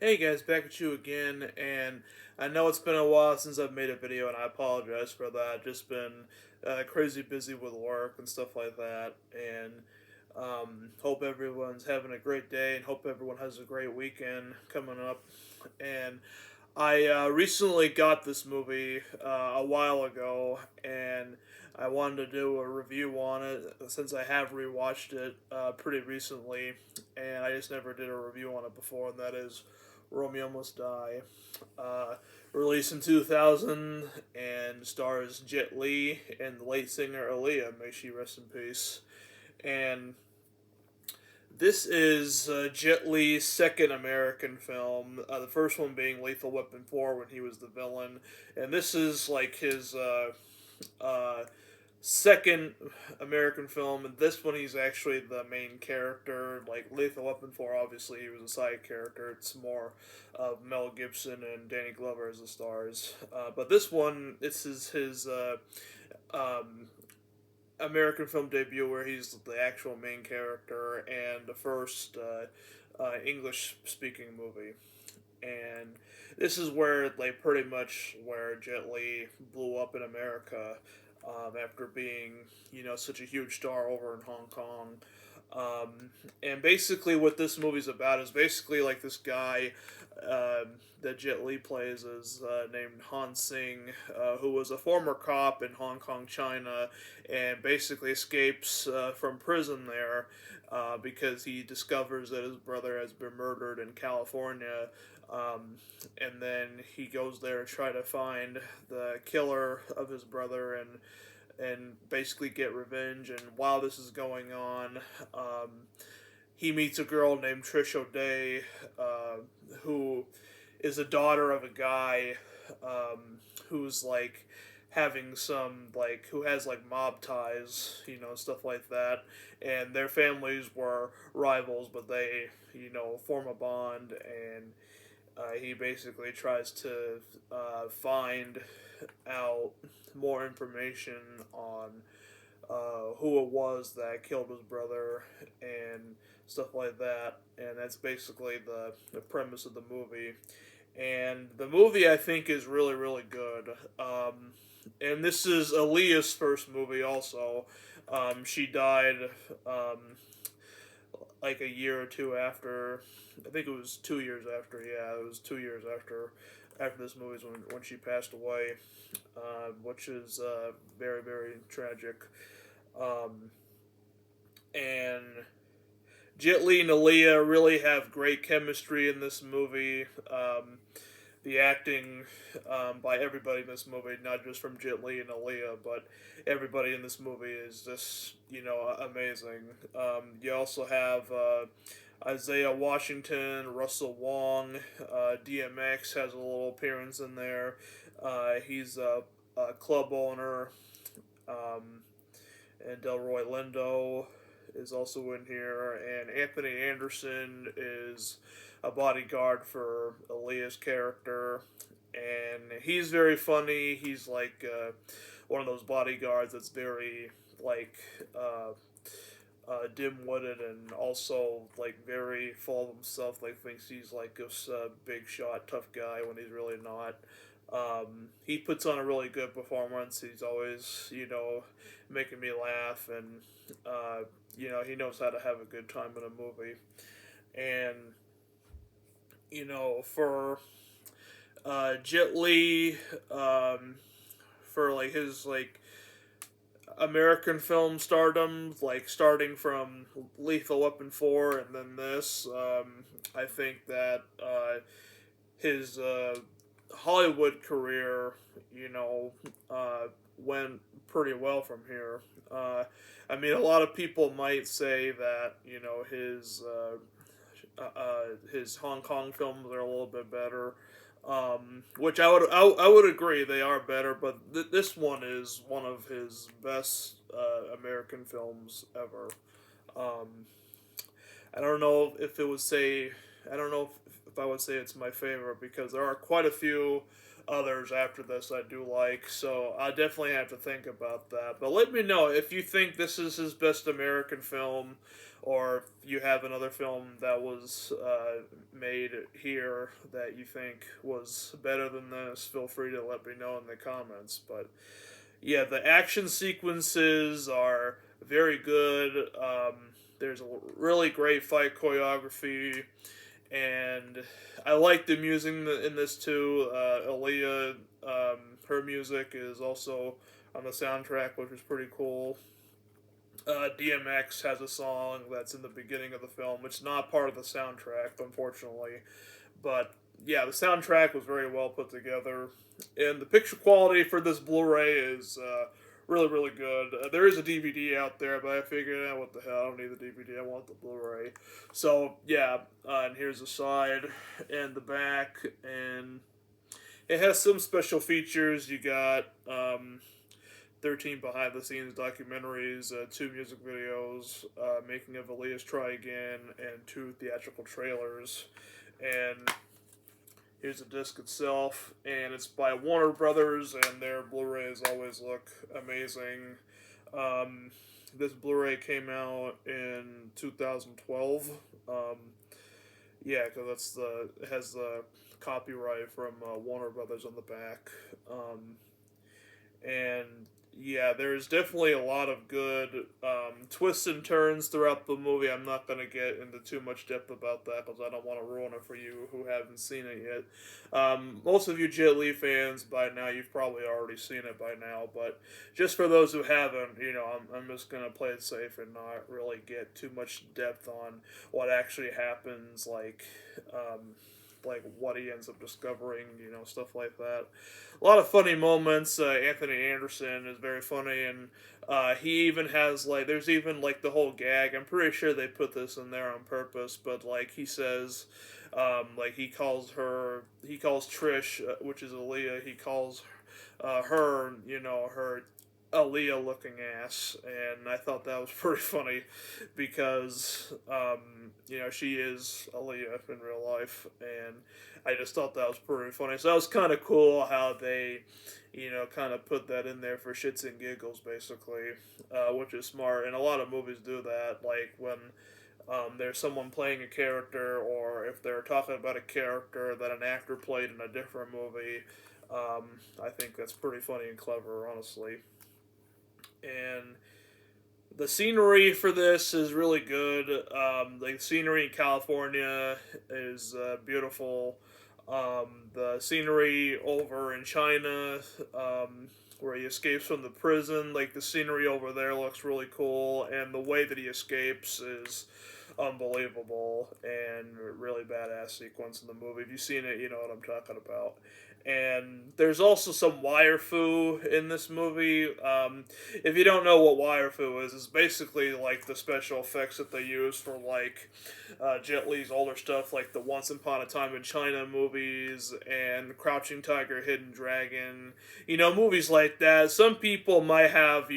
Hey guys, back at you again, and I know it's been a while since I've made a video, and I apologize for that. Just been crazy busy with work and stuff like that, and hope everyone's having a great day, and hope everyone has a great weekend coming up. And I recently got this movie a while ago, and I wanted to do a review on it since I have rewatched it pretty recently, and I just never did a review on it before, and that is Romeo Must Die. Uh, Released in 2000 and stars Jet Li and the late singer Aaliyah, may she rest in peace. And this is Jet Li's second American film. The first one being Lethal Weapon 4 when he was the villain, and this is like his uh, second American film. And this one he's actually the main character. Like Lethal Weapon 4, obviously he was a side character. It's more of Mel Gibson and Danny Glover as the stars. But this one, this is his um, American film debut where he's the actual main character and the first English speaking movie. And this is where like pretty much where Jet Li blew up in America after being such a huge star over in Hong Kong. And basically, what this movie's about is basically like this guy that Jet Li plays is named Han Sing, who was a former cop in Hong Kong, China, and basically escapes from prison there because he discovers that his brother has been murdered in California. And then he goes there to try to find the killer of his brother and basically get revenge. And while this is going on, he meets a girl named Trish O'Day, who is a daughter of a guy who's like having some like who has like mob ties, stuff like that. And their families were rivals, but they form a bond, and he basically tries to find out more information on who it was that killed his brother and stuff like that. And that's basically the premise of the movie. And the movie, I think, is really, really good. And this is Aaliyah's first movie, also. She died like a year or two after. I think it was 2 years after. Yeah, it was 2 years after this movie's when she passed away, which is very, very tragic. Um, and Jet Li and Aaliyah really have great chemistry in this movie. The acting by everybody in this movie, not just from Jet Li and Aaliyah, but everybody in this movie is just amazing. You also have Isaiah Washington, Russell Wong, DMX has a little appearance in there. He's a club owner, um, and Delroy Lindo is also in here, and Anthony Anderson is a bodyguard for Aaliyah's character, and he's very funny. He's like one of those bodyguards that's very like dim-witted and also like very full of himself. Like thinks he's like this big shot, tough guy when he's really not. He puts on a really good performance. He's always making me laugh, and he knows how to have a good time in a movie. And for Jet Li, for like his like American film stardom, like starting from Lethal Weapon 4 and then this, I think that his Hollywood career, went pretty well from here. I mean, a lot of people might say that his Hong Kong films are a little bit better, which I would agree they are better. But this one is one of his best American films ever. Um, I don't know if it would say I don't know if I would say it's my favorite because there are quite a few others after this I do like, so I definitely have to think about that. But let me know if you think this is his best American film, or if you have another film that was made here that you think was better than this. Feel free to let me know in the comments. But yeah, the action sequences are very good. There's a really great fight choreography, and I like the music in this too. Aaliyah, her music is also on the soundtrack, which is pretty cool. DMX has a song that's in the beginning of the film, which is not part of the soundtrack, unfortunately. But yeah, the soundtrack was very well put together, and the picture quality for this Blu-ray is really, really good. There is a DVD out there, but I figured, what the hell? I don't need the DVD. I want the Blu-ray. So yeah, and here's the side and the back, and it has some special features. You got 13 behind the scenes documentaries, two music videos, making of Aaliyah's Try Again, and two theatrical trailers. And here's the disc itself, and it's by Warner Brothers, and their Blu-rays always look amazing. Um, this Blu-ray came out in 2012. Um, yeah, because it has the copyright from Warner Brothers on the back. And yeah, there's definitely a lot of good twists and turns throughout the movie. I'm not going to get into too much depth about that because I don't want to ruin it for you who haven't seen it yet. Most of you Jet Li fans by now, you've probably already seen it by now, but just for those who haven't, I'm just going to play it safe and not really get too much depth on what actually happens, like what he ends up discovering, stuff like that. A lot of funny moments. Anthony Anderson is very funny, and he even has there's even the whole gag. I'm pretty sure they put this in there on purpose, but he says, he calls Trish, which is Aaliyah, he calls her, her Aaliyah looking ass, and I thought that was pretty funny because she is Aaliyah in real life, and I just thought that was pretty funny. So that was kind of cool how they kind of put that in there for shits and giggles, basically, which is smart, and a lot of movies do that, like when there's someone playing a character, or if they're talking about a character that an actor played in a different movie. I think that's pretty funny and clever, honestly. And the scenery for this is really good. The scenery in California is beautiful. The scenery over in China, where he escapes from the prison, the scenery over there looks really cool, and the way that he escapes is unbelievable and really badass sequence in the movie. If you've seen it, you know what I'm talking about. And there's also some wire fu in this movie. If you don't know what wire fu is, it's basically the special effects that they use for Jet Li's older stuff, like the Once Upon a Time in China movies and Crouching Tiger, Hidden Dragon. Movies like that. Some people might have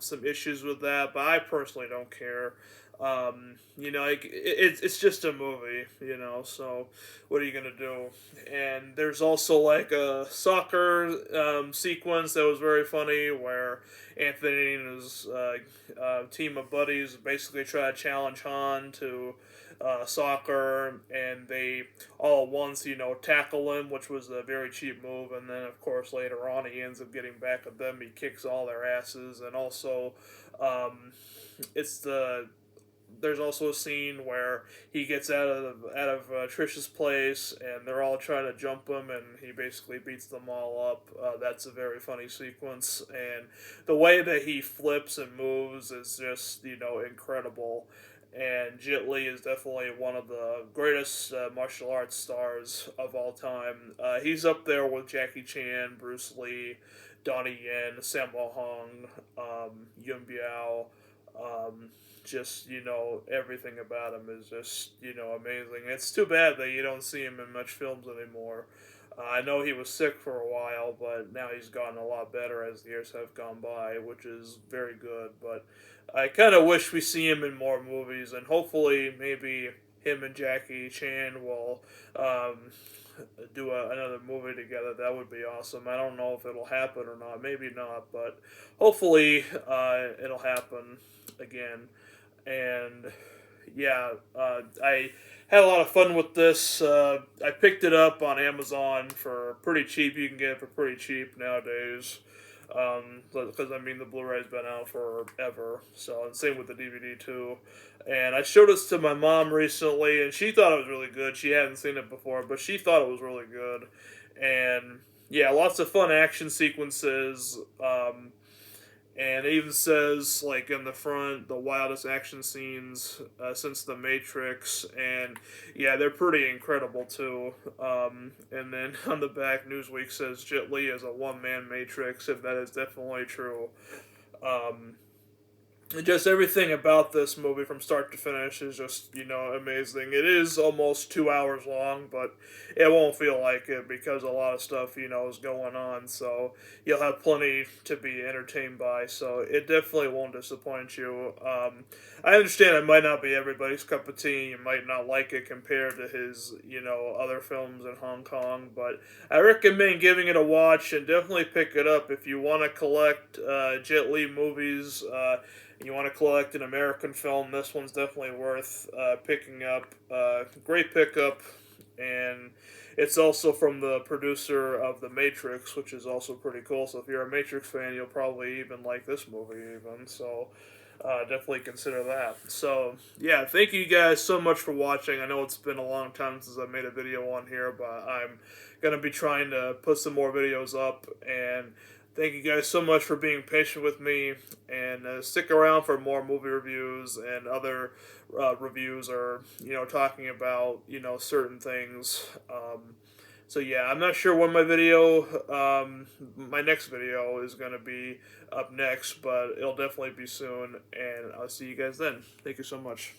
some issues with that, but I personally don't care. It's just a movie, so what are you gonna do? And there's also a soccer sequence that was very funny where Anthony and his team of buddies basically try to challenge Han to soccer, and they all at once, tackle him, which was a very cheap move, and then of course later on he ends up getting back at them. He kicks all their asses, and also it's the there's also a scene where he gets out of Trish's place, and they're all trying to jump him, and he basically beats them all up. That's a very funny sequence, and the way that he flips and moves is just incredible. And Jet Li is definitely one of the greatest martial arts stars of all time. He's up there with Jackie Chan, Bruce Lee, Donnie Yen, Sammo Hung, Yun Biao. Just everything about him is just amazing. It's too bad that you don't see him in much films anymore. I know he was sick for a while, but now he's gotten a lot better as the years have gone by, which is very good. But I kind of wish we see him in more movies, and hopefully maybe him and Jackie Chan will do another movie together. That would be awesome. I don't know if it'll happen or not. Maybe not, but hopefully it'll happen again. And yeah, I had a lot of fun with this. I picked it up on Amazon for pretty cheap. You can get it for pretty cheap nowadays. Because I mean the Blu-ray's been out forever, so and same with the DVD too. And I showed this to my mom recently, and she thought it was really good. She hadn't seen it before, but she thought it was really good. And yeah, lots of fun action sequences. And it even says, like, in the front, the wildest action scenes since The Matrix. And, yeah, they're pretty incredible, too. And then on the back, Newsweek says Jet Li is a one-man Matrix, and that is definitely true. Um, just everything about this movie from start to finish is just, amazing. It is almost 2 hours long, but it won't feel like it because a lot of stuff, is going on. So you'll have plenty to be entertained by. So it definitely won't disappoint you. I understand it might not be everybody's cup of tea. You might not like it compared to his, other films in Hong Kong. But I recommend giving it a watch and definitely pick it up if you want to collect Jet Li movies. You want to collect an American film, this one's definitely worth picking up. Great pickup, and it's also from the producer of The Matrix, which is also pretty cool. So if you're a Matrix fan, you'll probably even like this movie even. So definitely consider that. So yeah, thank you guys so much for watching. I know it's been a long time since I made a video on here, but I'm going to be trying to put some more videos up, and thank you guys so much for being patient with me, and stick around for more movie reviews and other reviews, or talking about certain things. So yeah, I'm not sure when my next video is gonna be up next, but it'll definitely be soon, and I'll see you guys then. Thank you so much.